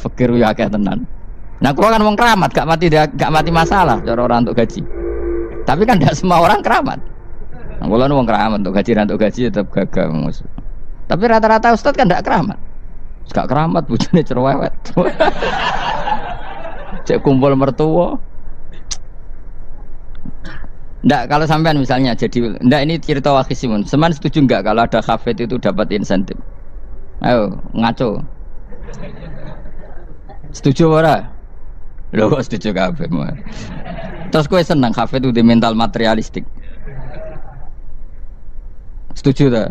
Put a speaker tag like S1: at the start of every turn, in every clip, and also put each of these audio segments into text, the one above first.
S1: fakir ya akeh tenan. Nah, kalau kan wong keramat gak mati masalah cara orang untuk gaji. Tapi kan tidak semua orang keramat. Nah, kalau wong keramat untuk gaji tetap gagal. Tapi rata-rata ustad kan tidak keramat. Gak keramat bojone cerewet. Cek kumpul mertua. Ndak, kalau sampean misalnya jadi ndak, ini cerita Wakisimun. Seman setuju enggak kalau ada hafid itu dapat insentif? Ayo ngaco. Setuju ora? Loh kok setuju kabeh. Terus kowe seneng hafid itu di mental materialistik. Setuju ta?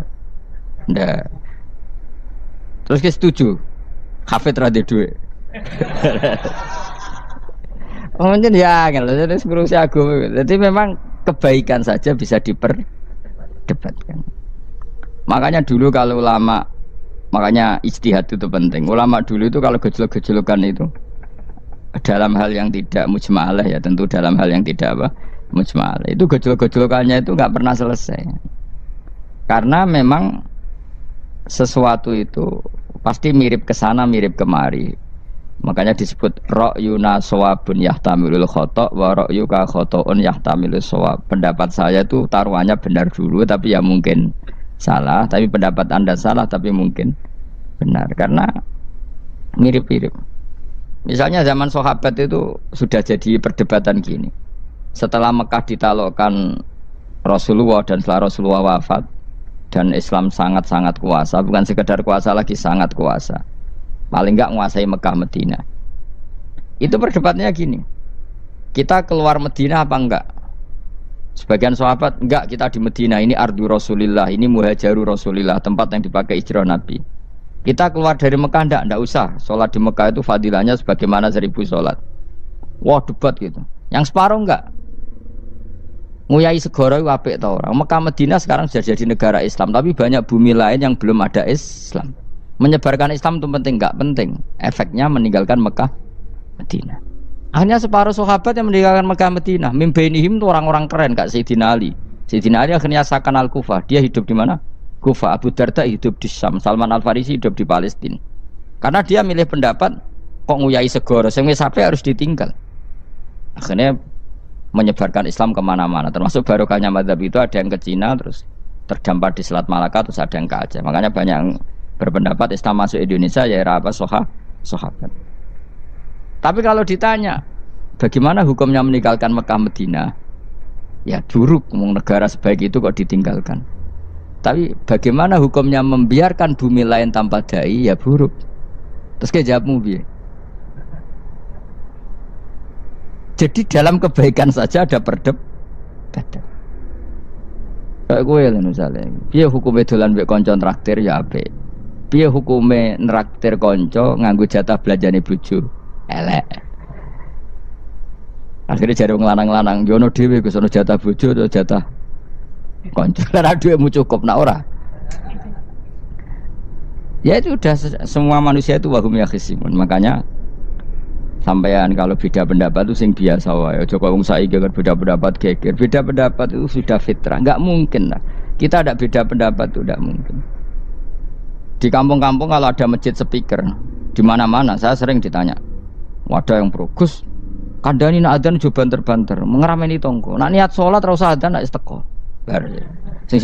S1: Ndak. Terus kowe setuju hafid ra duwe. Mungkin ya, jadi ngurusi agama. Jadi memang kebaikan saja bisa diperdebatkan. Makanya dulu kalau ulama, makanya ijtihad itu penting. Ulama dulu itu kalau gejolak-gejolokan itu dalam hal yang tidak mujma'alah, ya tentu dalam hal yang tidak apa mujma'alah, itu gejolak-gejolokannya itu nggak pernah selesai. Karena memang sesuatu itu pasti mirip ke sana, mirip kemari. Makanya disebut ra'yuna shawabun yahtamilul khata' wa ra'yuka khata'un yahtamilus shawab. Pendapat saya itu taruhannya benar dulu tapi ya mungkin salah, tapi pendapat Anda salah tapi mungkin benar karena mirip-mirip. Misalnya zaman sahabat itu sudah jadi perdebatan gini. Setelah Mekah ditaklukkan Rasulullah dan setelah Rasulullah wafat dan Islam sangat-sangat kuasa, bukan sekedar kuasa lagi, sangat kuasa. Paling enggak menguasai Mekah Medina. Itu perdebatannya gini. Kita keluar Medina apa enggak? Sebagian sahabat enggak, kita di Medina, ini ardu Rasulillah, ini muhajaru Rasulillah, tempat yang dipakai hijrah Nabi. Kita keluar dari Mekah enggak usah. Sholat di Mekah itu fadilahnya sebagaimana 1000 sholat. Wah, debat gitu. Yang separuh enggak. Nguyai segoro itu apik ta ora? Mekah Medina sekarang sudah jadi negara Islam, tapi banyak bumi lain yang belum ada Islam. Menyebarkan Islam itu penting, enggak penting. Efeknya meninggalkan Mekah Medina. Hanya separuh sahabat yang meninggalkan Mekah Medina. Mimbainihim itu orang-orang keren, Kak Sayyidina Ali. Sayyidina Ali akhirnya Sakan Al-Kufah. Dia hidup di mana? Kufah. Abu Darda hidup di Syam. Salman Al-Farisi hidup di Palestina. Karena dia milih pendapat kok nguyai segoro, sing wis sampai harus ditinggal. Akhirnya menyebarkan Islam kemana-mana. Termasuk barokahnya mazhab itu ada yang ke Cina, terus terdampar di Selat Malaka, terus ada yang ke Aceh. Makanya banyak yang berpendapat Islam masuk Indonesia ya era apa sahabat. Tapi kalau ditanya bagaimana hukumnya meninggalkan Mekah Medina, ya buruk. Negara sebaik itu kok ditinggalkan. Tapi bagaimana hukumnya membiarkan bumi lain tanpa dai, ya buruk. Terus kayak jawabmu piye? Jadi dalam kebaikan saja ada perdebatan. Kayak gue lah misalnya, piye hukumnya dolan mbek kanca traktir ya apik. Piye hukume nraktir konco nganggo jatah belanjane bojo elek. Akhirnya jare wong lanang-lanang yo ono dhewe Gus ono jatah bojo atau jatah konco. Ora duwemu cukup nak ora. Ya itu udah semua manusia itu wahum yakhisimun. Makanya sampean kalau beda pendapat itu sing biasa wae. Aja kok wong saiki kan beda pendapat geger. Beda pendapat itu sudah fitrah. Enggak mungkin lah. Kita ada beda pendapat itu enggak mungkin. Di kampung-kampung kalau ada masjid speaker di mana-mana, saya sering ditanya, wadah yang progus, kandani nak adzan jo banter-banter, mengerameni tonggo. Nak niat sholat ora usah adzan nak isteko. Bar. Sing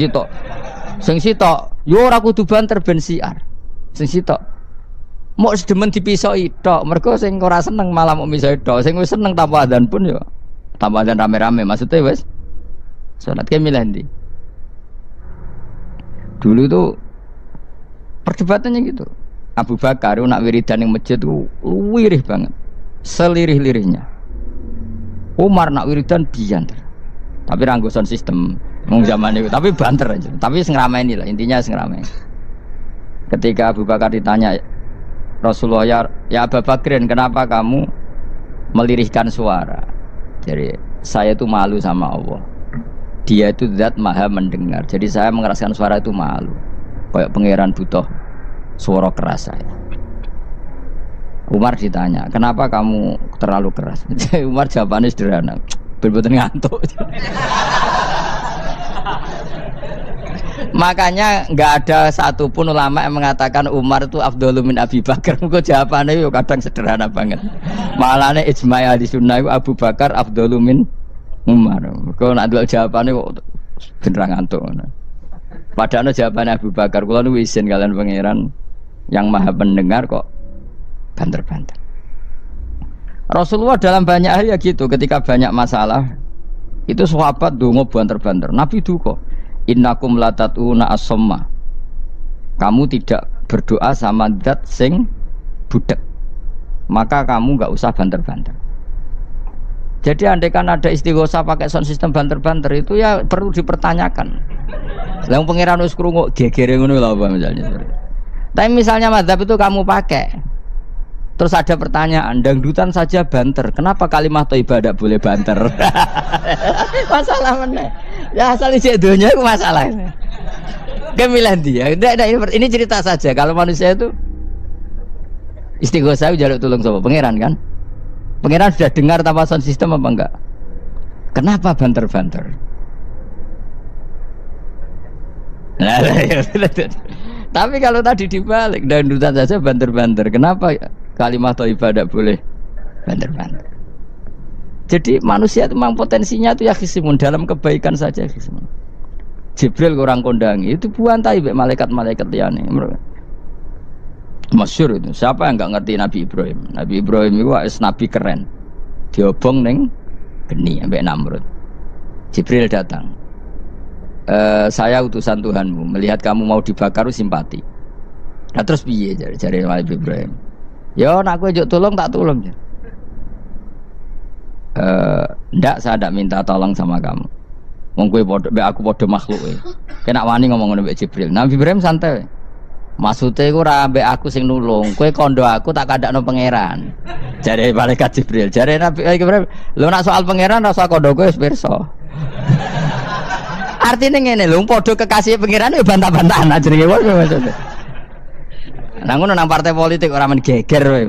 S1: sitok, yo ora kudu banter ben siar. Sing sitok mok sedemen dipisoi tok, mergo sing ora seneng malah mok misoi tok, sing wis seneng tanpa adzan pun yo tanpa adzan rame-rame, maksudnya wis salat ke milih ndi. Dulu tuh perdebatannya gitu. Abu Bakar nak wiridan yang masjid itu wirih banget, selirih-lirihnya. Umar nak wiridan bianter, tapi ranggosan sistem mung zaman itu, tapi banter aja. Tapi sengramaini lah, intinya sengramaini. Ketika Abu Bakar ditanya Rasulullah, ya Abu Bakrin, kenapa kamu melirihkan suara? Jadi saya itu malu sama Allah. Dia itu zat maha mendengar. Jadi saya mengeraskan suara itu malu. Kayak pangeran butuh suara keras saya. Umar ditanya, kenapa kamu terlalu keras? Umar jawabannya sederhana, bener-bener ngantuk. Makanya nggak ada satupun ulama yang mengatakan Umar itu afdhalu min Abi Bakar. Kok jawabannya yo kadang sederhana banget. Malahnya ijma' ahli sunnah itu Abu Bakar afdhalu min Umar. Kok nak delok jawabannya kok beneran ngantuk. Padahal jawabannya Abu Bakar. Kula nu izin kalian pangeran yang maha pendengar kok banter-banter. Rasulullah dalam banyak hal ya gitu. Ketika banyak masalah itu sahabat dongo banter-banter. Nabi duka. Innakum latatuna as-somma. Kamu tidak berdoa sama zat sing budek. Maka kamu enggak usah banter-banter. Jadi andaikan ada istighosah pakai sound system banter-banter itu ya perlu dipertanyakan. Yang pangeran wis krungu gegere ngono lho apa misalnya. Tapi misalnya mazhab itu kamu pakai. Terus ada pertanyaan, dangdutan saja banter. Kenapa kalimat thayyibah tidak boleh banter? Masalah mana? Ya asal isi dunia itu masalah. Kemilan dia. Ini cerita saja. Kalau manusia itu istighosah jaluk tulung sama pangeran kan? Pangeran sudah dengar tanpa sound system apa enggak? Kenapa banter-banter? Nah, tapi kalau tadi dibalik dangdutan saja banter-banter. Kenapa kalimat thayyibah tidak boleh banter-banter? Jadi manusia itu memang potensinya itu ya khisimun dalam kebaikan saja khisimun. Jibril orang kondangi itu buantai malaikat-malaikat liyane. Masyhur itu. Siapa yang enggak ngerti Nabi Ibrahim? Nabi Ibrahim itu nabi keren. Diobong ning geni ambek Namrud. Jibril datang. Saya utusan Tuhanmu, melihat kamu mau dibakar simpati. Nah terus piye jare Nabi Ibrahim? Ya nak kowe njuk tolong tak tolong. Ndak, saya ndak minta tolong sama kamu. Wong kowe padha aku padha makhluk kowe. Kena wani ngomong ngono mbek Jibril. Nabi Ibrahim santai. Maksude iku ora mbek aku sing nulung. Kowe kandha aku tak kandakno pangeran. Jare malaikat Jibril. Jare Nabi Ibrahim, lho nak soal pangeran rasa kandha kowe wis pirsa. Artine ngene lho, padha kekasih pangeran ya bantah-bantahan jenenge wae maksudnya. Lah ngono nang partai politik ora men geger kowe.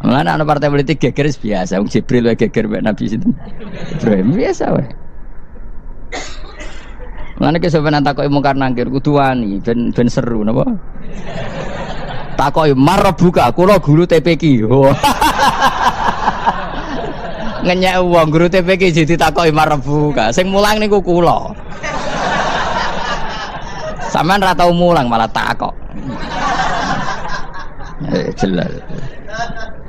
S1: Mana anak partai politik geger biasa, Wong Jibril wae geger mek Nabi sinten. Ibrahim biasa wae. Mana ke sampeyan takoki mungkar nangkir kudu wani ben seru napa? Takoki marbuka, kula guru TPQ. Ngenyek wong guru TPQ jadi takoki marbuka. Sing mulang niku kula. Sampeyan ra tau mulang malah takok. Jelas.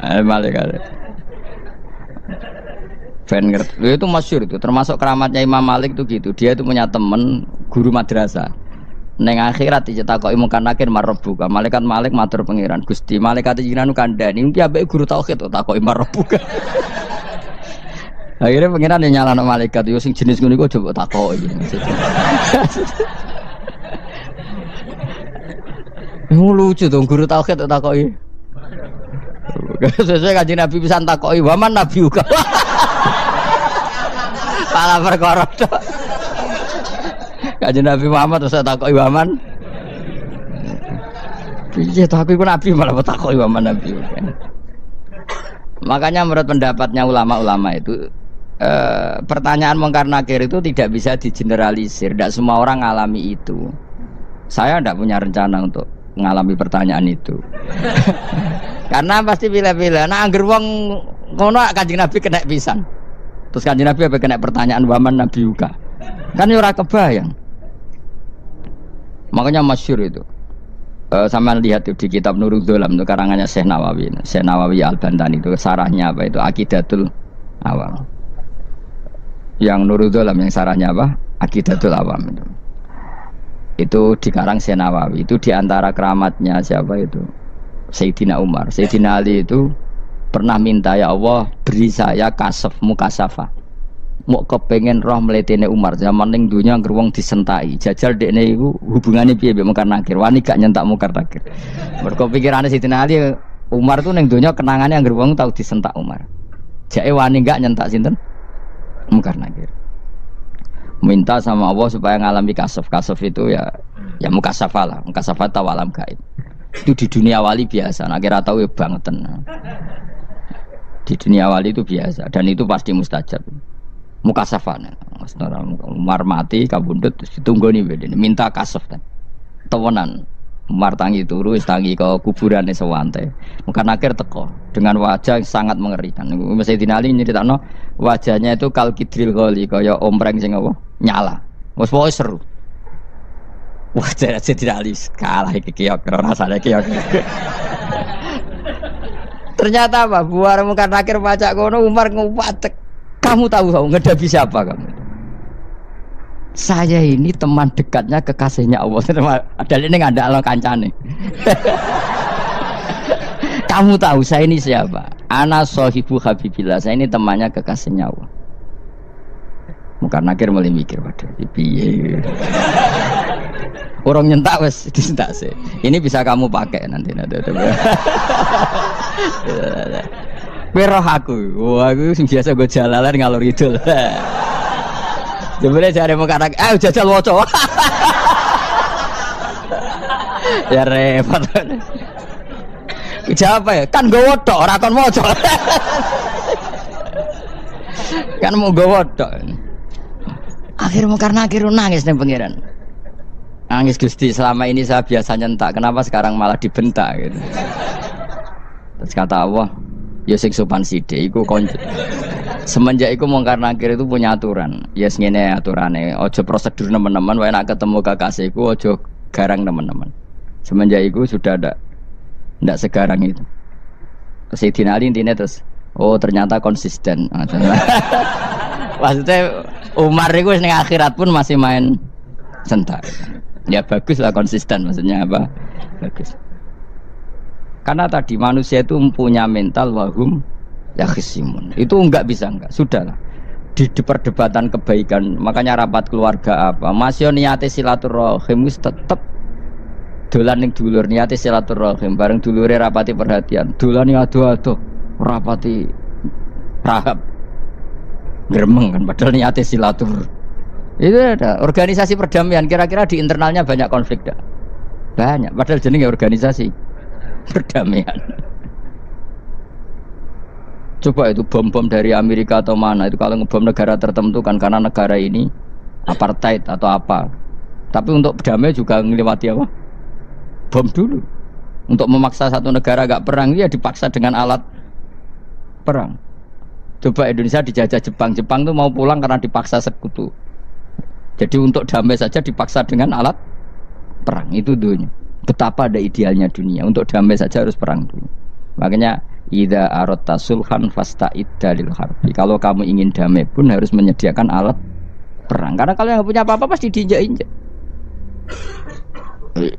S1: Malaikat. Ben ngerti. Itu masyhur itu, termasuk keramatnya Imam Malik itu gitu. Dia itu punya teman guru madrasah. Neng akhirat dicetakoki mungkar nakir marbuka. Malaikat Malik matur pangeran, Gusti, malaikat jenengan kandhani iki ambek guru tauhid takoki marbuka. Akhirnya pangeran yang nyalano malaikat yo sing jenis ngono iku coba takoki. Lucu dong guru tauhid takoki. Sesuai Kanjeng Nabi pisan takoki waman nabi uga. Pala perkara tok. Kanjeng Nabi Muhammad terus takoki waman. Piye to aku iku nabi malah takoki waman nabi uga. Makanya menurut pendapatnya ulama-ulama itu pertanyaan mungkar nakir itu tidak bisa digeneralisir. Tidak semua orang ngalami itu. Saya tidak punya rencana untuk mengalami pertanyaan itu. Karena pasti bila-bila nah angger wong ngono Kanjeng Nabi kena pisan. Terus Kanjeng Nabi apa kena pertanyaan waman nabi uga. Kan ora kebayang. Makanya masyhur itu. Sama lihat itu di kitab Nurul Dzolam itu karangannya Syekh Nawawi. Syekh Nawawi Al-Bantani itu sarahnya apa itu Aqidatul Awam. Yang Nurul Dzolam yang sarahnya apa? Aqidatul Awam itu. Itu dikarang Syekh Nawawi. Itu diantara keramatnya siapa itu? Sayyidina Umar. Sayyidina Ali itu pernah minta ya Allah beri saya kasaf mukasafah. Mau kepengen roh mletene Umar zaman ning dunya angger wong disentai. Jajal dekne iku hubungane piye mbek mungkar nakir. Wani gak nyentak mungkar nakir. Mergo pikirane Sayyidina Ali Umar tuh ning dunya kenangane angger wong tau disentak Umar. Jake wani gak nyentak sinten? Mungkar nakir. Minta sama Allah supaya ngalami kasaf. Kasaf itu ya mukasafah lah. Mukasafah tahu alam gaib. Itu di dunia wali biasa. Nah kira tahu ya bangetan. Di dunia wali itu biasa dan itu pasti mustajab. mukasafan. Umar mati kabundut terus ditunggoni bedene minta kasaf kan. Tewenan. Umar tangi turu wis tangi ke kuburane sewante. Mungkin akhir teko dengan wajah yang sangat mengerikan. Sayyidina Ali nyeritakno wajahnya itu kal kidril ghali kaya ompreng sing apa nyala. Wes pokoke seru. Wajah Sayyidina Ali kalah iki kiok rasane kiok. Ternyata apa? Buar mungkin akhir pacak kono Umar ngupatek. Kamu tahu ngedapi siapa kamu? Saya ini teman dekatnya kekasihnya Allah. Ada ini nggak ada kancane. Kamu tahu saya ini siapa? Ana sohibu habibillah. Saya ini temannya kekasihnya Allah. Muka nakir mulai mikir, waduh, piye. Orang nyentak wes disentak sih. Ini bisa kamu pakai nanti. Roh aku, wah aku biasa gue jalalan ngalor idul. Jebule jare muka anak, jajal waca. Ya repot. Jawab ya, kan gowo tok ora kon maca. Kan mau gowo tok. Akhirnya karena nangis ning pangeran. Nangis Gusti, selama ini saya biasa nyentak, kenapa sekarang malah dibentak gitu. Terus kata Allah, ya sing sopan sithik iku konco. Semenjak itu mungkar nakir itu punya aturan. Ya ngene aturane, ojo prosedur teman-teman, wae nak ketemu kekasihku ojo garang teman-teman. Semenjak itu sudah ndak segarang itu. Sayyidina Ali intinya terus, oh ternyata konsisten. Maksudnya Umar itu ning akhirat pun masih main sentak. Ya bagus lah konsisten, maksudnya apa? Bagus. Karena tadi manusia itu mempunyai mental wahum ya khisimun. Itu enggak bisa enggak. Sudahlah. Di perdebatan kebaikan, makanya rapat keluarga apa? Masih niate silaturahim wis tetep dolan ning dulur niate silaturahim bareng dulure rapati perhatian. Dolane ado-ado rapati rahab. Gremeng kan padahal niate silatur. Itu ada organisasi perdamaian, kira-kira di internalnya banyak konflik dak? Banyak, padahal jenenge organisasi perdamaian. Coba itu bom-bom dari Amerika atau mana itu kalau ngebom negara tertentu kan karena negara ini apartheid atau apa. Tapi untuk damai juga ngelewati apa? Bom dulu. Untuk memaksa satu negara agak perang dia dipaksa dengan alat perang. Coba Indonesia dijajah Jepang, Jepang tuh mau pulang karena dipaksa sekutu. Jadi untuk damai saja dipaksa dengan alat perang itu dunia. Betapa ada idealnya dunia untuk damai saja harus perang dulu. Makanya idza aratta sulhan fasta'id dalil harbi. Kalau kamu ingin damai pun harus menyediakan alat perang. Karena kalau yang punya apa-apa pasti diinjak-injak.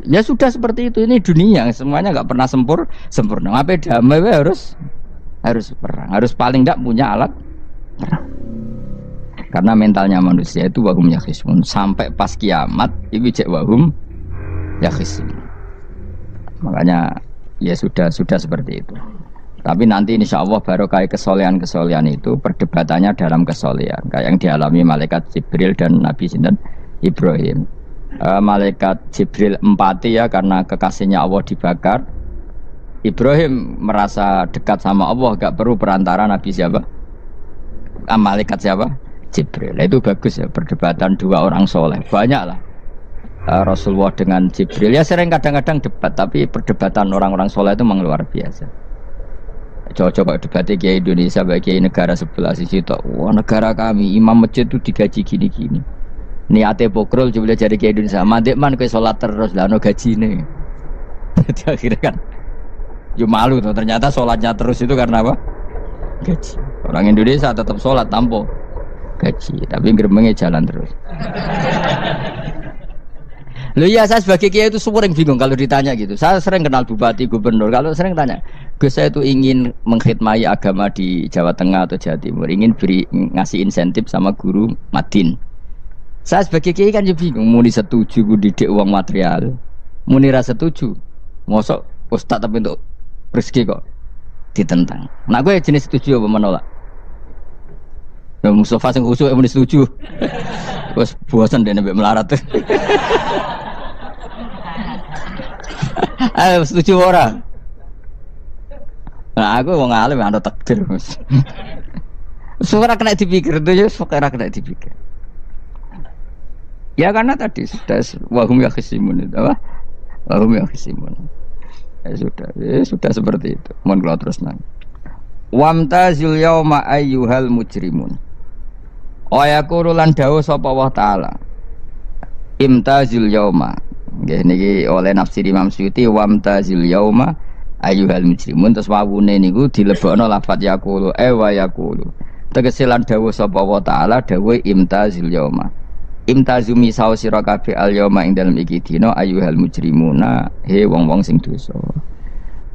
S1: Ya sudah seperti itu, ini dunia semuanya nggak pernah sempurna. Apa damai harus perang, harus paling tidak punya alat perang. Karena mentalnya manusia itu wahum yakhismun sampai pas kiamat itu cek wahum yakhismun. Makanya ya sudah seperti itu. Tapi nanti insya Allah barokah kesolehan itu perdebatannya dalam kesolehan kayak yang dialami malaikat Jibril dan Nabi Sinten Ibrahim. Malaikat Jibril empati ya karena kekasihnya Allah dibakar. Ibrahim merasa dekat sama Allah, gak perlu perantara Nabi siapa? Malaikat siapa? Jibril. Itu bagus ya perdebatan dua orang soleh. Banyak lah Rasulullah dengan Jibril. Ya sering kadang-kadang debat, tapi perdebatan orang-orang soleh itu memang luar biasa. Coba debatnya Kiai Indonesia bagi negara sebelah sisi itu. Wah negara kami imam masjid itu digaji gini-gini. Niate pokrol coba jadi Kiai Indonesia. Mandek man ke sholat terus lah no gaji nih. Jadi akhirnya kan, yo malu tuh. Ternyata sholatnya terus itu karena apa? Gaji. Orang Indonesia tetap sholat tanpa gaji, tapi gerbangnya jalan terus. Loh iya, saya sebagai kiai itu sering bingung kalau ditanya gitu. Saya sering kenal bupati, gubernur. Kalau sering tanya, Gus saya itu ingin mengkhidmati agama di Jawa Tengah atau Jawa Timur, ingin ngasih insentif sama guru Madin. Saya sebagai kiai kan juga bingung. Muni setuju gue didik uang material, muni rasa setuju. Mosok ustaz tapi untuk rezeki kok ditentang. Nah gue jenis setuju apa menolak? Nah, Mustafa sing khusuk muni setuju. Wes bosan deh nabi melarat. Ayo setuju orang. Nah aku wong alim ada takdir. Suara kena dipikir itu ya, suara kena dipikir. Ya karena tadi sudah wahum ya khisimun itu apa? Wahum ya khisimun. Ya sudah seperti itu. Mohon kalau terus nang. Wamtazil yauma ayyuhal mujrimun. Ayaqulu lan dawuh sapa Allah taala. Imtazil yauma. Nggih niki oleh nafsir Imam Suyuti wamtazil yauma ayyuhal mujrimun terus wawune niku dilebokno lafaz yaqulu wa yaqulu. Tegese lan dawuh sapa Allah taala dawuh imtazil yauma. Imtazumi saw sira kabeh al yauma ing dalem iki dina ayyuhal mujrimuna he wong-wong sing dosa.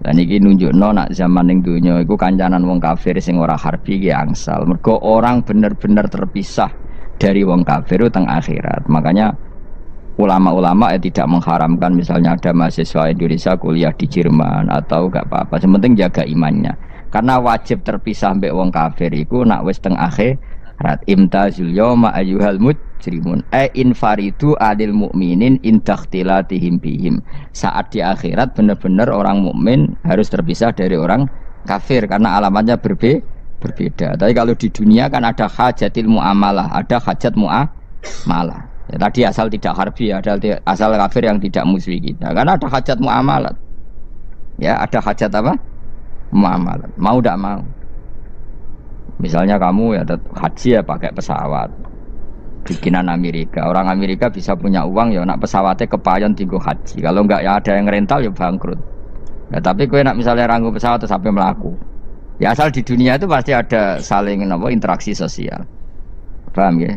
S1: Lan iki nunjukno nak zaman ning donya iku kancanan wong kafir sing ora harbi ki angsal. Mergo orang bener-bener terpisah dari wong kafir teng akhirat. Makanya ulama-ulama tidak mengharamkan misalnya ada mahasiswa Indonesia kuliah di Jerman atau gak apa-apa. Sementing jaga imannya. Karena wajib terpisah mbek wong kafir iku nak wis teng akhirat. Imtazul yauma ayyuhal mujrimun infaridu adil mukminin indakhtilatihim bihim. Saat di akhirat benar-benar orang mukmin harus terpisah dari orang kafir karena alamatnya berbeda. Tapi kalau di dunia kan ada hajatil muamalah, ada hajat muamalah. Ya, tadi asal tidak harbi, ada asal kafir yang tidak musuhi kita. Karena ada hajat muamalat. Ya, ada hajat apa? Muamalat. Mau tidak mau. Misalnya kamu ya haji ya pakai pesawat bikinan Amerika. Orang Amerika bisa punya uang ya nak pesawatnya kepayon tinggal haji. Kalau enggak ya ada yang rental ya bangkrut. Ya, tapi kau nak misalnya ranggu pesawat terus sampai melaku. Ya asal di dunia itu pasti ada saling interaksi sosial. Paham ya?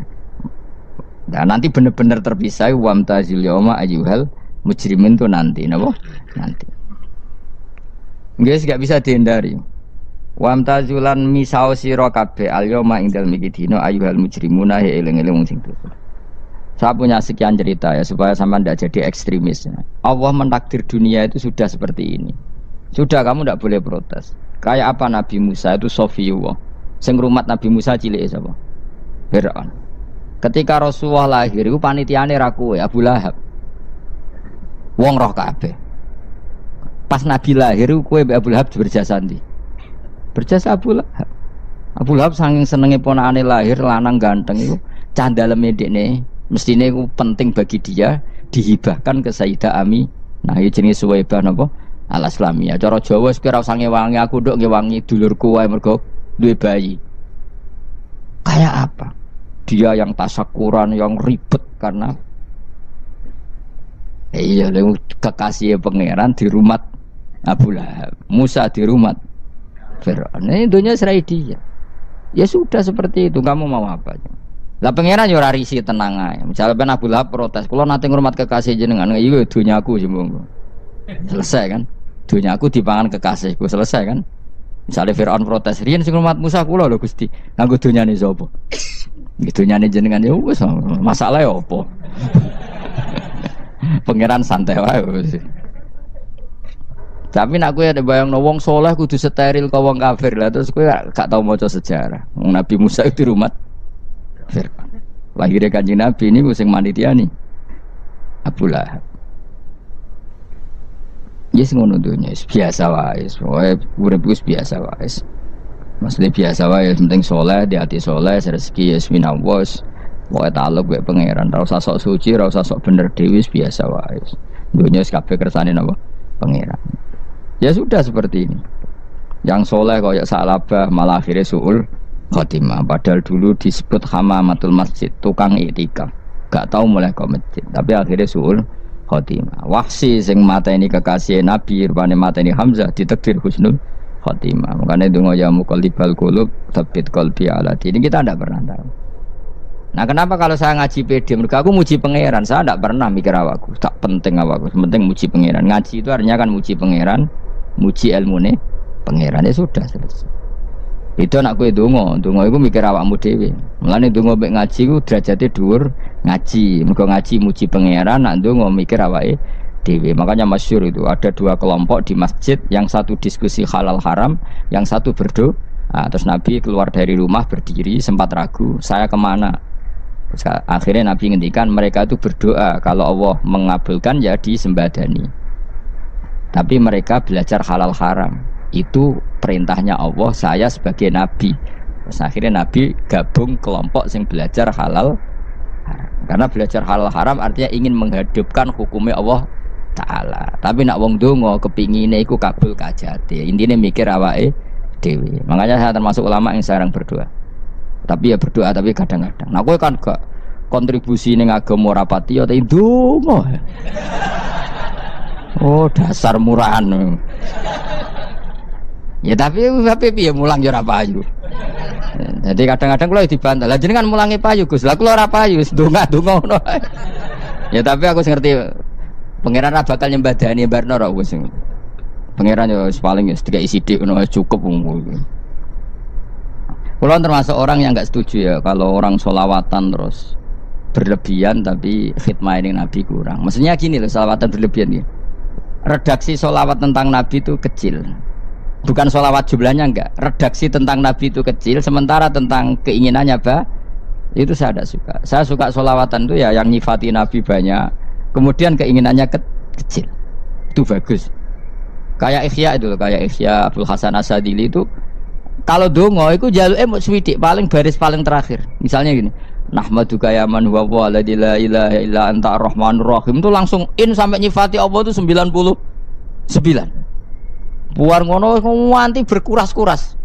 S1: Nah nanti benar-benar terpisah wamtazil yauma ayyuhal mujrimin itu nanti nanti. Guys gak bisa dihindari. Wamtazulan misau sira kabeh al yauma ing dalem iki dina ayyuhal mujrimuna he eling-eling sing dosa. Saya punya sekian cerita ya supaya sampean tidak jadi ekstremis. Allah mentakdir dunia itu sudah seperti ini. Sudah kamu tidak boleh protes. Kayak apa Nabi Musa itu Sofiyullah. Sing rumat Nabi Musa cilik sapa? Fir'aun. Ketika Rasulullah lahir itu panitiane ra kowe Abu Lahab. Wong roh kabeh. Pas Nabi lahir kowe mbek Abu Lahab berjasa ndi? Berjasa Abu Lahab. Abu Lahab saking senenge ponakane lahir lanang ganteng iku candaleme dekne mestine iku penting bagi dia dihibahkan ke Sayyidah Ami. Nah iki jenenge Suwaibah napa? Al-Islamiyah. Cara Jawa wis kira usah ngewangi aku nduk ngewangi dulurku wae mergo duwe bayi. Kayak apa? Dia yang tasakuran, yang ribet karena iya kekasih pangeran di rumah Abu Lahab, Musa di rumah Fir'aun. Ini dunia serai dia. Ya sudah seperti itu. Kamu mau apa? Lah pangeran yo ora risi tenang ae. Misalnya Abu Lahab protes, "Kula nate ngurmat kekasih jenengan." Iya dunyaku sembung. Selesai kan? Dunyaku dipangan kekasihku, selesai kan? Misalnya Fir'aun protes, "Riyen sing ngurmat Musa kula lho Gusti." Nganggo dunyane sapa? Dunyane jenengan ya wis masalah ya apa? Pangeran santai wae wis. Tapi nak kowe ada bayangno wong saleh kudu steril ka wong kafir lah terus kowe gak tau maca sejarah. Nabi Musa itu di rumah Fir'aun. Lahirnya Kanjeng Nabi ini sing manitiani Abu Lahab. Yes ngono dunya biasa wae. Pokoke urip wis biasa wae. Maksudnya biasa wae penting saleh, di hati saleh, rezeki ya minallah. Pokoke taluk wae pangeran, ora usah sok suci, ora usah sok bener dhewe biasa wae. Dunya wis kabeh kersane napa? Pangeran. Ya sudah seperti ini. Yang soleh kayak Sa'labah malah akhirnya su'ul khotimah. Padahal dulu disebut hamamatul masjid, tukang iktikaf. Gak tahu mulai ke masjid, tapi akhirnya su'ul khotimah. Wahsi sing mata ini kekasih Nabi, rupanya mata ini Hamzah ditakdir husnul khotimah. Makanya itu ya muqallibal qulub tsabbit qalbi ala dini. Kita tidak pernah tahu. Nah kenapa kalau saya ngaji PD, mereka aku muji pangeran, saya tidak pernah mikir awakku, tak penting awakku, penting muji pangeran. Ngaji itu artinya kan muji pangeran, muji ilmune pangeran, ya sudah selesai. Itu anak kowe donga iku mikir awakmu dhewe. Mulane donga mek ngaji ku derajate dhuwur ngaji, mergo ngaji muji pangeran, nak donga mikir awake dhewe. Makanya masyhur itu ada dua kelompok di masjid, yang satu diskusi halal haram, yang satu berdoa. Nah, terus Nabi keluar dari rumah berdiri sempat ragu, saya kemana? Terus, akhirnya Nabi ngendikan mereka itu berdoa kalau Allah mengabulkan ya disembadani. Tapi mereka belajar halal haram. Itu perintahnya Allah, saya sebagai Nabi Terus akhirnya Nabi gabung kelompok sing belajar halal haram. Karena belajar halal haram artinya ingin menghidupkan hukumnya Allah Ta'ala. Tapi nak wong donga kepingine iku kabul kajate. Intine mikir awake dhewe. Makanya saya termasuk ulama yang jarang berdoa. Tapi ya berdoa tapi kadang-kadang. Nah kowe kan gak kontribusi ning agama rapati ya ndonga. Oh dasar murahan. Ya tapi piye mulang ya ora payu. Jadi kadang-kadang kula dibantah. Lah jenengan mulangi payu Gus. Lah kula ora payu, donga-donga ngono. Ya tapi aku ngerti pangeran ra bakal nyembadani barno ra wis. Pangeran ya paling sedikit sithik ngono cukup. Kula termasuk orang yang enggak setuju ya kalau orang sholawatan terus berlebihan tapi khidmah ini Nabi kurang. Maksudnya gini loh, sholawatan berlebihan ya. Redaksi sholawat tentang Nabi itu kecil. Bukan sholawat jumlahnya enggak. Redaksi tentang Nabi itu kecil. Sementara tentang keinginannya itu saya tidak suka. Saya suka sholawatan itu ya yang nyifati Nabi banyak. Kemudian keinginannya kecil. Itu bagus. Kayak Ihya itu loh. Kayak Ihya Abdul Hasan Asadili itu. Kalau dongo itu jaluk swidik paling baris paling terakhir. Misalnya gini. Nahmaduka ya man huwa waladi la ilaha illa anta ar-rahmanur rahim itu langsung in sampai nyifati Allah itu 99. Buar ngono nganti berkuras-kuras.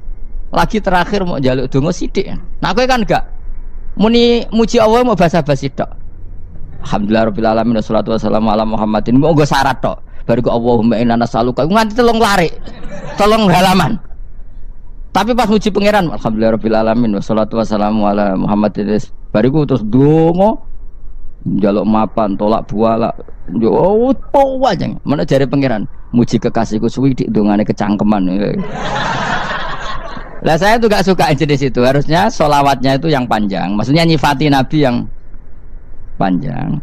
S1: Lagi terakhir mau njaluk donga sithik. Nah kowe kan enggak muni muji Allah mau basa-basi tok. Alhamdulillahirabbil alamin wassalatu wassalamu ala Muhammadin. Mau nggo syarat tok. Bariku Allahumma inna nas'aluka nganti telung larik. Telung halaman. Tapi pas muji pangeran alhamdulillahirabbil alamin wassalatu wassalamu ala Muhammadin. Bariku terus donga njaluk mapan tolak buala yo aja mana jare pangeran muji kekasihku suwidik dongane kecangkeman. Lah saya tuh gak suka jenis itu. Harusnya sholawatnya itu yang panjang, maksudnya nyifati Nabi yang panjang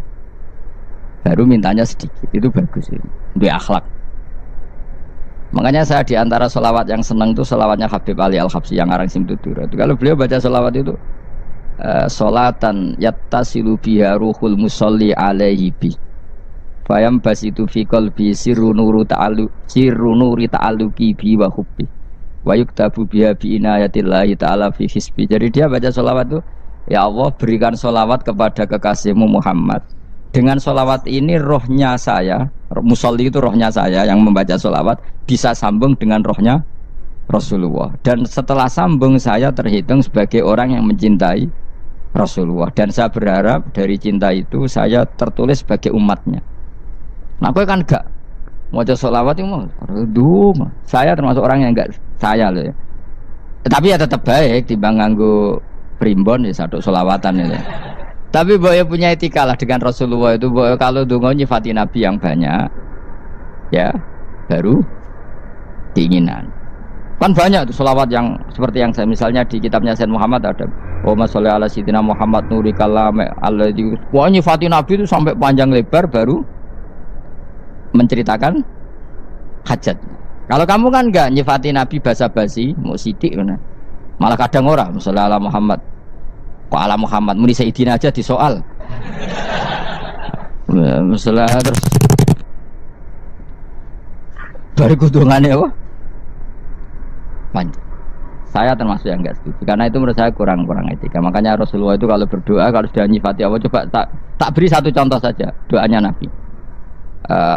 S1: baru mintanya sedikit. Itu bagus itu akhlak. Makanya saya diantara sholawat yang senang tuh sholawatnya Habib Ali Al-Habsyi yang arang Simtutura. Kalau beliau baca sholawat itu sholatan yattasilu biha ruhul musolli alaihi bi fayam basitu fi qalbi sirru nuri ta'alluqi bi wa hubbi wa yuktabu biha bi inayatillahi ta'ala fi hisbi. Jadi dia baca sholawat itu, ya Allah berikan sholawat kepada kekasihmu Muhammad. Dengan sholawat ini rohnya saya, musolli itu rohnya saya yang membaca sholawat bisa sambung dengan rohnya Rasulullah. Dan setelah sambung saya terhitung sebagai orang yang mencintai Rasulullah, dan saya berharap dari cinta itu saya tertulis sebagai umatnya. Nah, kowe kan enggak mau sholawat itu mau, saya termasuk orang yang enggak saya loh ya. Tapi ya tetap baik timbang nganggo primbon ya satu sholawatan ya. Tapi boyo punya etika lah dengan Rasulullah itu. Boyo kalau dongo nyifati Nabi yang banyak, ya baru keinginan. Kan banyak tuh sholawat yang seperti yang saya misalnya di kitabnya Sayyid Muhammad ada Allahumma sholli ala sayyidina Muhammad nuri kalam alladzi. Wah nyifati Nabi itu sampai panjang lebar baru menceritakan hajat. Kalau kamu kan enggak nyifati Nabi basa-basi mau sidik mana. Malah kadang orang sholli ala Muhammad. Kok ala Muhammad muni sayyidina aja disoal. Masalah terus dari kudungannya apa? Panjang. Saya termasuk yang enggak setuju karena itu menurut saya kurang etika. Makanya Rasulullah itu kalau berdoa kalau sudah nyifati Allah, coba tak beri satu contoh saja doanya Nabi.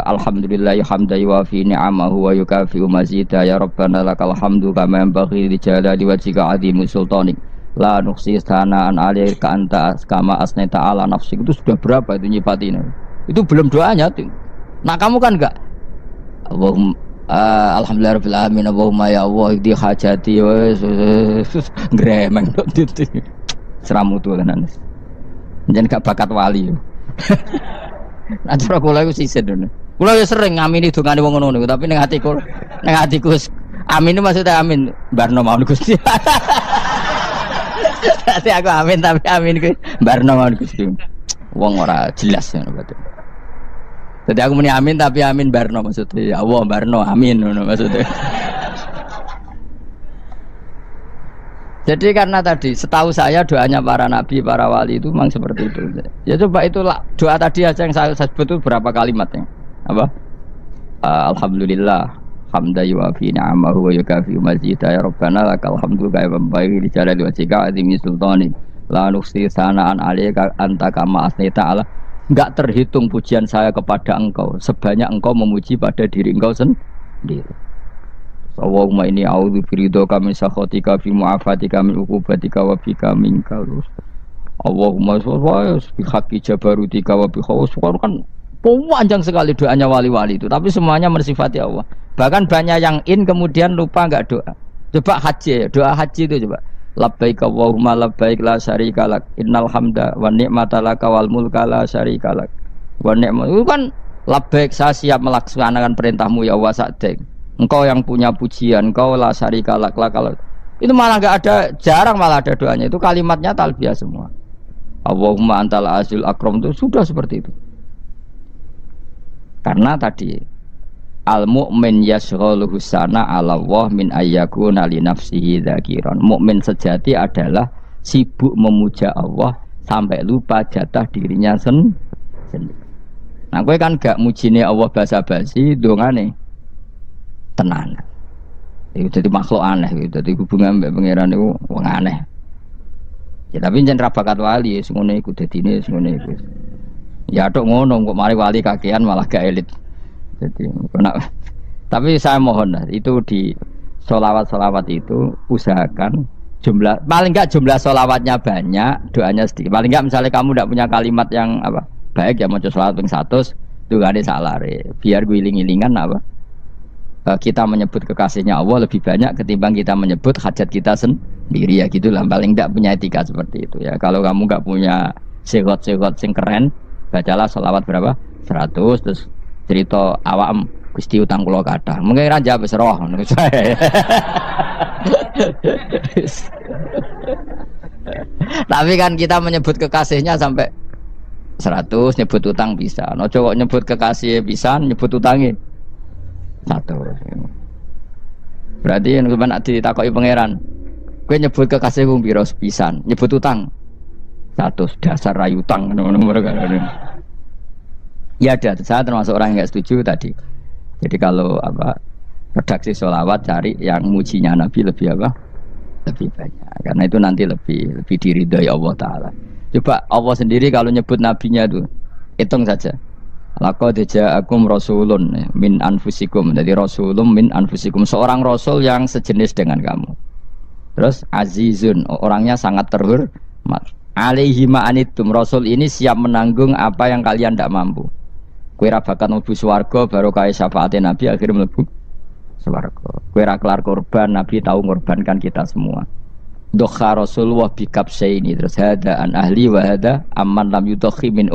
S1: Alhamdulillah hamdan yuwafi ni'amahu wa yukafi'u mazidah ya rabbana lakal hamdu kama yanbaghi li jalali wajhika 'azimi sultanik la nuqsi sana'an 'alaika anta kama asnaita 'ala nafsik. Itu sudah berapa itu nyifati ini? Itu belum doanya tuh. Nah kamu kan enggak Allahumma alhamdulillahirabbil alamin Allahumma ya Allah di hajati gremeng itu seramu tuh kan jangan gak bakat wali nanti kula iku sisih dene kula ya sering ngamini dongane wong ngono tapi ning atiku amin maksudnya amin barno mawon Gusti dadi aku amin tapi amin ku barno mawon Gusti wong ora jelas ngono berarti. Jadi aku muni amin tapi amin barno maksudnya. Ya Allah barno amin maksudnya. Jadi karena tadi setahu saya doanya para nabi, para wali itu memang seperti itu. Ya coba itulah doa tadi aja yang saya sebut itu berapa kalimatnya. Apa? Alhamdulillah hamda yuafi ni'amahu wa yukafi mazidah. Ya Rabbana lakal hamdu kama yanbaghi li jalali wajhika azimi sultanik. La nuhsi sana'an 'alaika anta kama asnita 'ala. Enggak terhitung pujian saya kepada engkau sebanyak engkau memuji pada diri engkau sendiri. Allahumma inni a'udzu biridhoka min sakhatika fi mu'afatika min uqubatika wa bika minka. Allahumma sholli bi haqqi jabarutika wa bi khawfika. Kan panjang sekali doanya wali-wali itu, tapi semuanya mensifati Allah. Bahkan banyak yang kemudian lupa enggak doa. Coba haji, doa haji itu coba. Labbaik Allahumma labbaik la syarika lak innal hamda wa ni'mata laka wal mulka la syarika lak wa ni'mat. Itu kan labbaik, saya siap melaksanakan perintahmu ya Allah sa'dek. Engkau yang punya pujian, engkau la syarika lak. Itu malah enggak ada, jarang malah ada doanya. Itu kalimatnya talbiyah semua. Allahumma antal azil akram, itu sudah seperti itu. Karena tadi al-mu'min yashghaluhu sana 'ala Allah min ayyakuna li nafsihi dzakiran. Mukmin sejati adalah sibuk memuja Allah sampai lupa jatah dirinya sendiri. Nah, kowe kan gak mujine Allah basa-basi, dongane tenan. Itu jadi makhluk aneh gitu. Dadi hubungan mbek pangeran niku wong aneh. Ya tapi jan ra bakat wali sing ngene iku dadine sing ngene iku. Ya tok ngono kok mari wali kakean malah gak elit. Jadi, tapi saya mohon itu di sholawat itu usahakan jumlah, paling enggak jumlah sholawatnya banyak, doanya sedikit. Paling enggak misalnya kamu tidak punya kalimat yang apa baik ya mau sholawat ping 100 itu gak ada salah biar gue iling-ilingan apa kita menyebut kekasihnya Allah lebih banyak ketimbang kita menyebut hajat kita sendiri ya gitulah. Paling enggak punya etika seperti itu ya. Kalau kamu enggak punya segot-segot sing keren, bacalah sholawat berapa 100 terus cerita awam Gusti utang kula kathah. Mungkin ra jawab wis roh ngono saya. Tapi kan kita menyebut kekasihnya sampai 100, nyebut utang bisa. Ojo kok nyebut kekasih pisan, nyebut utangnya 100. Berarti yen sampeyan ditakoki pangeran, kowe nyebut kekasihku piro pisan, nyebut utang 100, dasar rayu utang ngono mereka. Ya ada, saya termasuk orang yang nggak setuju tadi. Jadi kalau apa redaksi sholawat cari yang mujinya Nabi lebih apa? Lebih banyak. Karena itu nanti lebih diridhoi Allah Taala. Coba Allah sendiri kalau nyebut nabinya itu hitung saja. Laqad ja'akum rasulun min anfusikum. Jadi rasulun min anfusikum, seorang rasul yang sejenis dengan kamu. Terus azizun, orangnya sangat terhormat. Alaihi ma'anitum, rasul ini siap menanggung apa yang kalian tidak mampu. Kowe ra bakat mlebu swarga baru kaya syafaate Nabi akhirnya mlebu swarga. Kowe ra kelar korban, Nabi tahu ngorbankan kita semua. Dokha Rasulullah bikabsaini, terus hada an ahli wa hada amman lam yudokhi min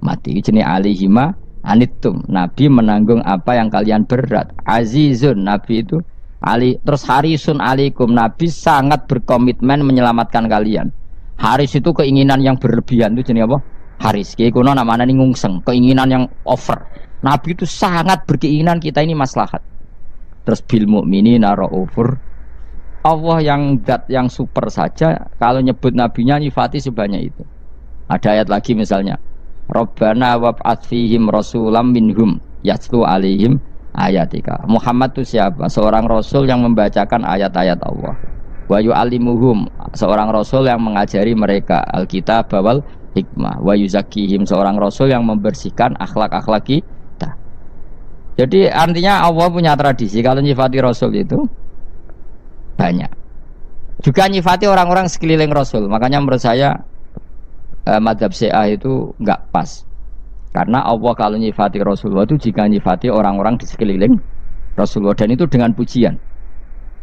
S1: mati. Jenenge alihima anittum, Nabi menanggung apa yang kalian berat. Azizun, Nabi itu ali, terus harisun alaikum, Nabi sangat berkomitmen menyelamatkan kalian. Haris itu keinginan yang berlebihan, itu jenenge apa? Haris, kiai kuno namanya nih ngungseng, keinginan yang over. Nabi itu sangat berkeinginan kita ini maslahat. Terus bil mukminina raufur, Allah yang zat yang super saja kalau nyebut nabinya nyifati sebanyak itu. Ada ayat lagi misalnya, Rabbana wab'ats fihim rasulam minhum yatlu alaihim ayatika. Muhammad itu siapa? Seorang rasul yang membacakan ayat-ayat Allah. Wa yu'allimuhum, seorang rasul yang mengajari mereka Alkitab wal hikmah. Wa yuzakkihim, seorang rasul yang membersihkan akhlak-akhlak kita. Jadi artinya Allah punya tradisi kalau nyifati rasul itu banyak. Juga nyifati orang-orang sekeliling rasul. Makanya menurut saya mazhab Syiah itu enggak pas. Karena Allah kalau nyifati Rasulullah itu jika nyifati orang-orang di sekeliling Rasulullah, dan itu dengan pujian,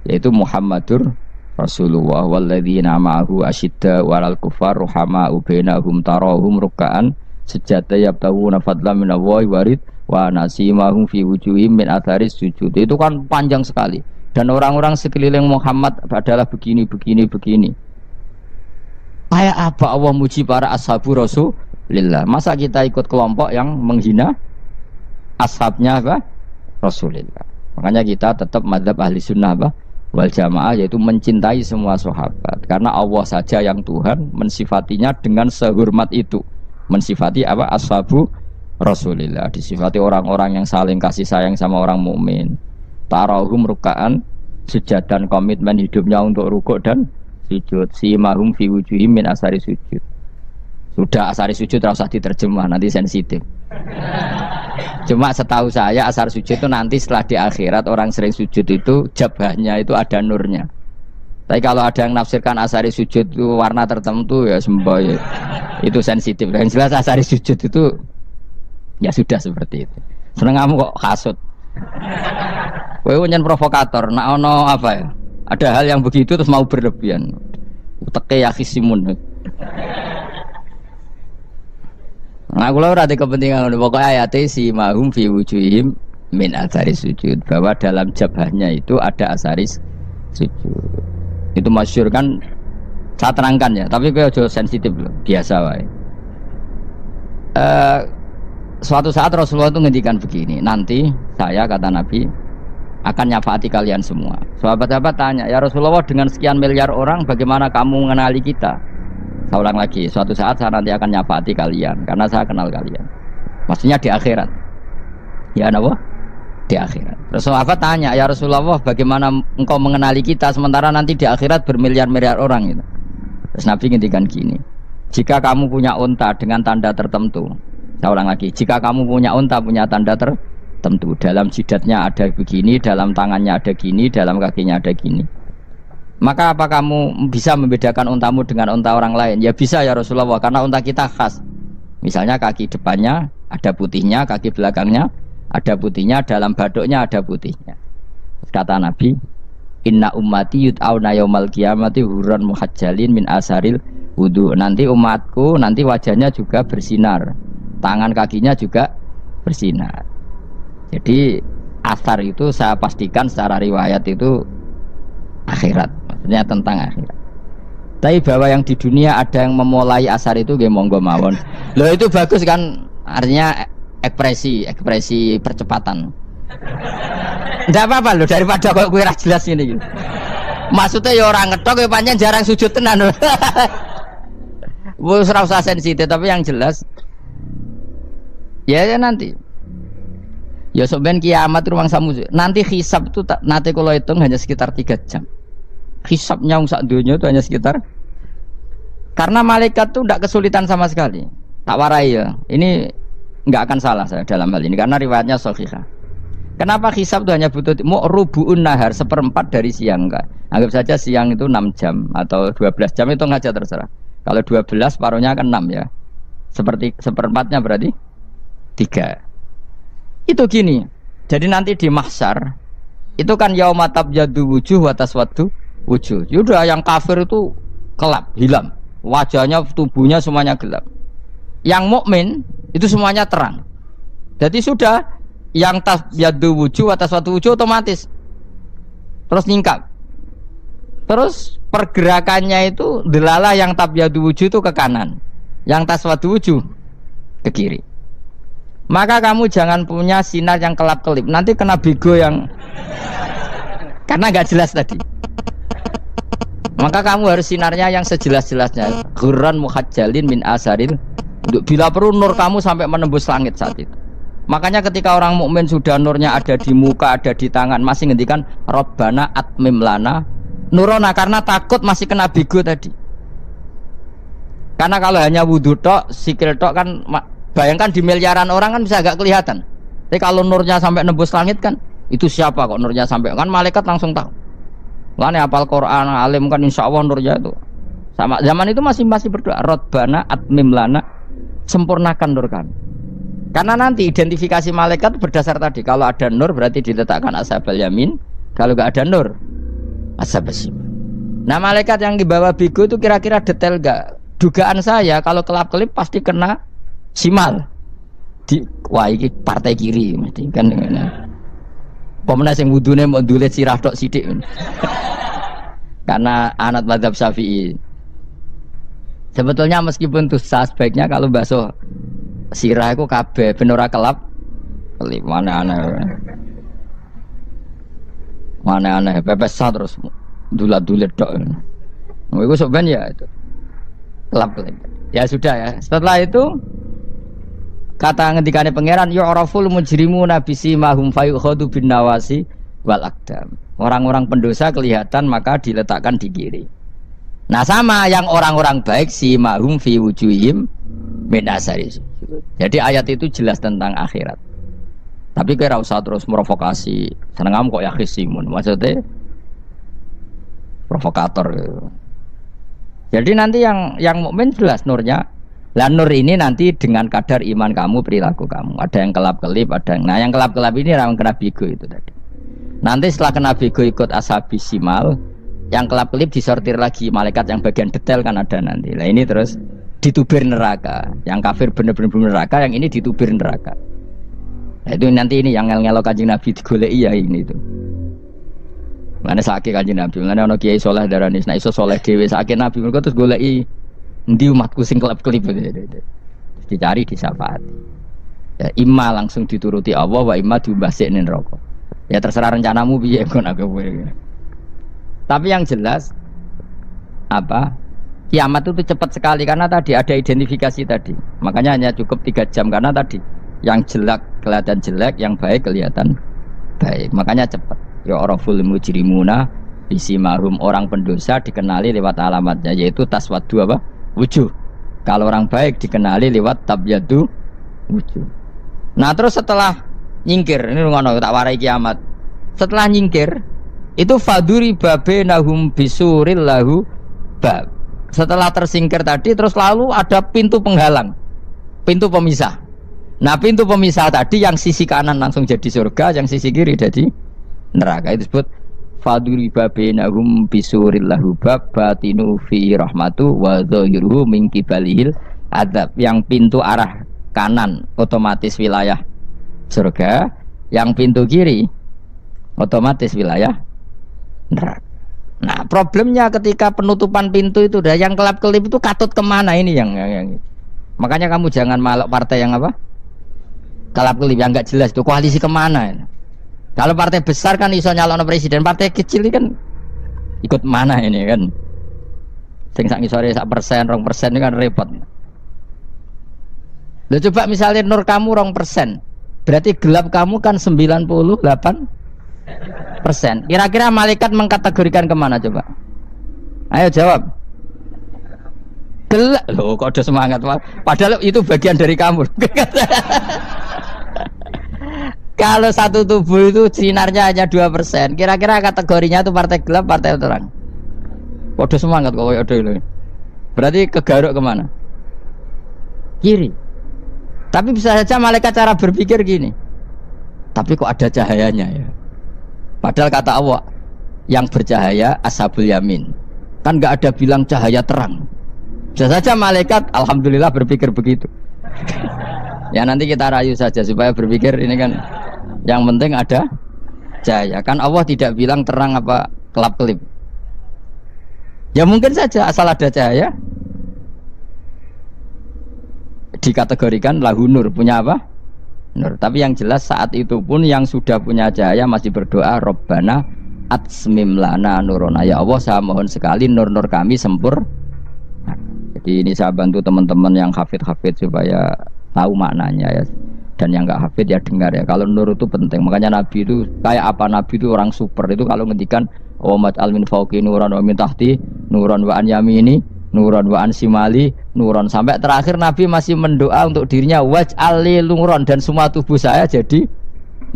S1: yaitu Muhammadur Rasulullah walladzina ma'ahu asyidda walal kufar ruhama'u bainahum tarahum ruk'an sujada yabtahuna fadlan minallahi warid wa nasimahum fi wujuhim min atharis sujud. Itu kan panjang sekali. Dan orang-orang sekeliling Muhammad adalah begini. Kayak apa Allah muji para ashabu Rasulillah? Masa kita ikut kelompok yang menghina ashabnya apa? Rasulillah. Makanya kita tetap mazhab ahli sunnah apa? Wal jamaah, yaitu mencintai semua sahabat. Karena Allah saja yang Tuhan mensifatinya dengan sehormat itu. Mensifati apa? Ashabu Rasulillah. Disifati orang-orang yang saling kasih sayang sama orang mukmin. Tarahum rukaan sujud dan komitmen hidupnya untuk rukuk dan sujud. Simahum fi wujuhim min asari sujud. Sudah asari sujud tidak usah diterjemah, nanti sensitif. Cuma setahu saya asar sujud itu nanti setelah di akhirat orang sering sujud itu jabahnya itu ada nurnya. Tapi kalau ada yang nafsirkan asari sujud itu warna tertentu ya semboy itu sensitif. Yang jelas asari sujud itu ya sudah seperti itu. Seneng kamu kok kasut. Kowe nyen provokator, nak ono apa ya? Ada hal yang begitu terus mau berlebihan. Uteke ya khisimun. Nah, kula ora ada kepentingan ngono. Pokoke ayate si mahum fi wujuhim min asari sujud, bahwa dalam jabahnya itu ada asaris sujud. Itu masyhur kan, saya terangkan ya, tapi kowe aja sensitif loh, biasa wae. Suatu saat Rasulullah itu ngendikan begini, nanti saya kata Nabi akan nyafaati kalian semua. Sahabat-sahabat tanya, ya Rasulullah dengan sekian miliar orang bagaimana kamu mengenali kita? Saya ulang lagi, suatu saat saya nanti akan nyafaati kalian karena saya kenal kalian. Maksudnya di akhirat. Ya napa? Di akhirat. Terus sahabat tanya, ya Rasulullah bagaimana engkau mengenali kita sementara nanti di akhirat bermiliar-miliar orang gitu. Terus Nabi ngendikan gini, jika kamu punya unta dengan tanda tertentu, saya ulang lagi, jika kamu punya unta punya tanda tertentu, dalam jidatnya ada begini, dalam tangannya ada gini, dalam kakinya ada gini, maka apa kamu bisa membedakan untamu dengan unta orang lain? Ya bisa ya Rasulullah, karena unta kita khas. Misalnya kaki depannya ada putihnya, kaki belakangnya ada putihnya, dalam baduknya ada putihnya. Kata Nabi, inna ummati yud'auna yaumal qiyamati hurran muhajjalin min asaril wudu. Nanti umatku nanti wajahnya juga bersinar, tangan kakinya juga bersinar. Jadi asar itu saya pastikan secara riwayat itu akhirat, maksudnya tentang akhirat. Tapi bahwa yang di dunia ada yang memulai asar itu nggih monggo mawon. Loh itu bagus kan, artinya ekspresi percepatan. Ndak apa-apa loh, daripada kok kowe ora jelas ngene iki. Maksudnya ya orang ngetok ya pancen jarang sujud tenan. Wis ora usah sensitif, tapi yang jelas ya nanti. Ya sampean kiamat ruang samu. Nanti hisab itu nanti kalau hitung hanya sekitar 3 jam. Hisabnya sak dunia itu hanya sekitar, karena malaikat itu tidak kesulitan sama sekali. Tak warai ya. Ini enggak akan salah saya dalam hal ini karena riwayatnya sahihah. Kenapa hisab itu hanya butuh rubu'un nahar, 1/4 dari siang enggak? Anggap saja siang itu 6 jam atau 12 jam itu ngaja terserah. Kalau 12 paruhnya kan 6 ya. Seperti 1/4-nya berarti 3. Itu gini. Jadi nanti di mahsyar itu kan yauma tabyadu wujuh wa taswaddu wujuh. Yaudah yang kafir itu gelap, hilang. Wajahnya, tubuhnya semuanya gelap. Yang mukmin itu semuanya terang. Jadi sudah yang tabyadu wujuh wa taswaddu wujuh otomatis terus nyingkap. Terus pergerakannya itu delalah yang tabyadu wujuh itu ke kanan, yang taswaddu wujuh ke kiri. Maka kamu jangan punya sinar yang kelap-kelip, nanti kena bego yang karena nggak jelas tadi. Maka kamu harus sinarnya yang sejelas-jelasnya. Ghurran muhajjalin min asaril. Bila perlu nur kamu sampai menembus langit saat itu. Makanya ketika orang mukmin sudah nurnya ada di muka, ada di tangan, masih ngendikan Rabbana atmim lana nurona, karena takut masih kena bego tadi. Karena kalau hanya wudu tok, sikil tok kan, bayangkan di miliaran orang kan bisa agak kelihatan. Tapi kalau nurnya sampai nembus langit kan, itu siapa kok nurnya sampai, kan malaikat langsung tahu. Lane hafal Quran, alim kan insya Allah nurnya itu. Sama zaman itu masih berdoa, Rabbana atmim lana, sempurnakan nur kami. Karena nanti identifikasi malaikat berdasar tadi, kalau ada nur berarti diletakkan ashabal yamin, kalau nggak ada nur ashabas shimal. Nah malaikat yang dibawa bigo itu kira-kira detail nggak? Dugaan saya kalau kelap-kelip pasti kena simal. Wah ini partai kiri mesti kan. Pemenang yang wudhunya mau dulet sirah tok sidik. Karena anak mazhab Syafi'i. Sebetulnya meskipun tuh sebaiknya kalau basuh sirah itu kabeh ben ora kelap. Mana aneh pepes terus dulat-dulet tok. Iku sok ben ya itu. Kelap. Ya sudah ya. Setelah itu kata ngendikane pangeran yu'raful mujrimuna bisimahum fayukhadu bin nawasi wal aqdam. Orang-orang pendosa kelihatan maka diletakkan di kiri. Nah sama yang orang-orang baik si mahum fi wujuhim min asari sujud. Jadi ayat itu jelas tentang akhirat. Tapi kira usah terus provokasi. Seneng kamu kok ya khisimun. Maksudnya provokator gitu. Jadi nanti yang mukmin jelas nurnya. Lah nur ini nanti dengan kadar iman kamu, perilaku kamu. Ada yang kelap-kelip, ada yang... Nah yang kelap-kelip ini orang kena bigo itu tadi. Nanti setelah kena bigo ikut ashabi simal, yang kelap-kelip disortir lagi malaikat yang bagian detail kan ada nanti. Nah ini terus ditubir neraka. Yang kafir bener-bener neraka, yang ini ditubir neraka. Nah, itu nanti ini yang ngel-ngelok Kanjeng Nabi digoleki ya ini tuh. Mana sakit Kanjeng Nabi, mana ono kiai soleh darani, nek iso soleh dhewe sakit Nabi mergo terus goleki endi umatku sing kelep-kelip gitu. Dicari disyafaati. Ya imma langsung dituruti Allah wa imma diumbasik ning neraka. Ya terserah rencanamu piye kon aku kowe. Tapi yang jelas apa? Kiamat itu cepat sekali karena tadi ada identifikasi tadi. Makanya hanya cukup 3 jam karena tadi yang jelek kelihatan jelek, yang baik kelihatan baik. Makanya cepat. Ya oraful mujrimuna bisimahum, orang pendosa dikenali lewat alamatnya yaitu taswaddu apa? Wujuh. Kalau orang baik dikenali lewat tabyadu wujuh. Nah, terus setelah nyingkir, ini ngono tak warai kiamat. Setelah nyingkir itu faduri babenahum bisuril lahu bab. Setelah tersingkir tadi terus lalu ada pintu penghalang. Pintu pemisah. Nah pintu pemisah tadi yang sisi kanan langsung jadi surga, yang sisi kiri jadi neraka. Itu disebut faduri babenahum bisuril lahu bab batinu fi rahmatu wa dhahiruhu min qibalihil adzab. Yang pintu arah kanan otomatis wilayah surga, yang pintu kiri otomatis wilayah neraka. Nah problemnya ketika penutupan pintu itu dah yang kelap-kelip itu katut kemana ini yang makanya kamu jangan malak partai yang apa? Kelap-kelip yang enggak jelas itu koalisi kemana? Kalau partai besar kan iso nyalon presiden, partai kecil ini kan ikut mana ini kan? Sing sak ngisore sak persen, 2% ini kan repot. Loh coba misalnya nur kamu 2%, berarti gelap kamu kan 98%. Kira-kira malaikat mengkategorikan kemana coba? Ayo jawab. Gelap. Loh kok ada semangat, padahal itu bagian dari kamu. Kalau satu tubuh itu sinarnya hanya 2%, kira-kira kategorinya itu partai gelap, partai terang. Kode semangat kok ada ini. Berarti kegaruk kemana? Kiri. Tapi bisa saja malaikat cara berpikir gini. Tapi kok ada cahayanya ya? Padahal kata Allah, yang bercahaya ashabul yamin. Kan nggak ada bilang cahaya terang. Bisa saja malaikat, alhamdulillah berpikir begitu. Ya nanti kita rayu saja supaya berpikir ini kan. Yang penting ada cahaya. Kan Allah tidak bilang terang apa kelap-kelip. Ya mungkin saja asal ada cahaya dikategorikan lahu nur, punya apa? Nur. Tapi yang jelas saat itu pun yang sudah punya cahaya masih berdoa Rabbana atsmim lana nurona. Ya Allah saya mohon sekali nur-nur kami sempurna. Jadi ini saya bantu teman-teman yang hafid-hafid supaya tahu maknanya ya. Dan yang enggak hafid ya dengar ya. Kalau nur itu penting. Makanya Nabi itu kayak apa? Nabi itu orang super. Itu kalau ngendikan wa mat'al min fauqi nuran wa min tahti nuran wa an yamini nuran wa an simali nuran, sampai terakhir Nabi masih mendoa untuk dirinya waj'al li nuran, dan semua tubuh saya jadi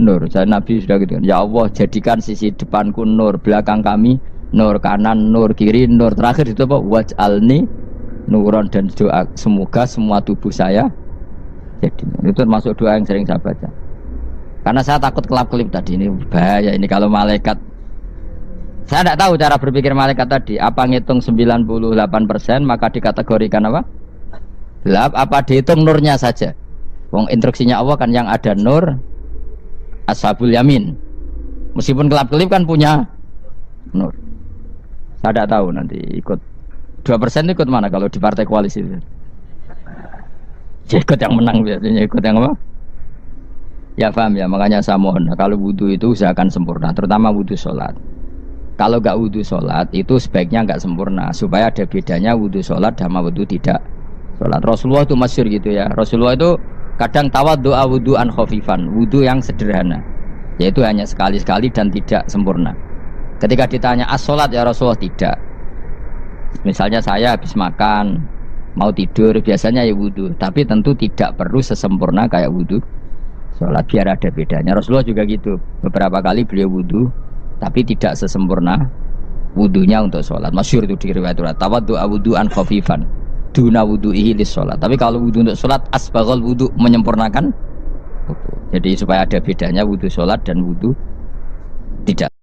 S1: nur. Saya Nabi sudah gitu. Ya Allah jadikan sisi depanku nur, belakang kami nur, kanan nur, kiri nur. Terakhir itu apa? Waj'alni nuran, dan doa semoga semua tubuh saya jadi itu termasuk doa yang sering saya baca. Karena saya takut kelap-kelip tadi, ini bahaya ini kalau malaikat. Saya tidak tahu cara berpikir malaikat tadi. Apa ngitung 98% maka dikategorikan apa? Gelap, apa dihitung nurnya saja? Wong instruksinya Allah kan yang ada nur ashabul yamin. Meskipun kelap-kelip kan punya nur. Saya tidak tahu nanti ikut 2% ikut mana kalau di partai koalisi itu. Ya, ikut yang menang biasanya, ikut yang apa? Ya paham ya, makanya saya mohon kalau wudhu itu usahakan sempurna, terutama wudhu sholat. Kalau nggak wudhu sholat itu sebaiknya nggak sempurna, supaya ada bedanya wudhu sholat sama wudhu tidak sholat. Rasulullah itu masyhur gitu ya. Rasulullah itu kadang tawad doa wudhu an khofifan, wudhu yang sederhana. yaitu hanya sekali-sekali dan tidak sempurna. Ketika ditanya as-sholat ya Rasulullah, tidak. Misalnya saya habis makan mau tidur biasanya ya wudu, tapi tentu tidak perlu sesempurna kayak wudu sholat, biar ada bedanya. Rasulullah juga gitu, beberapa kali beliau wudu tapi tidak sesempurna wudunya untuk sholat. Masyhur itu di riwayat tawaddu wudu'an khafifan duna wudu'ihi lis sholat. Tapi kalau wudu untuk sholat asbaghal wudu, menyempurnakan wudu. Jadi supaya ada bedanya wudu sholat dan wudu tidak.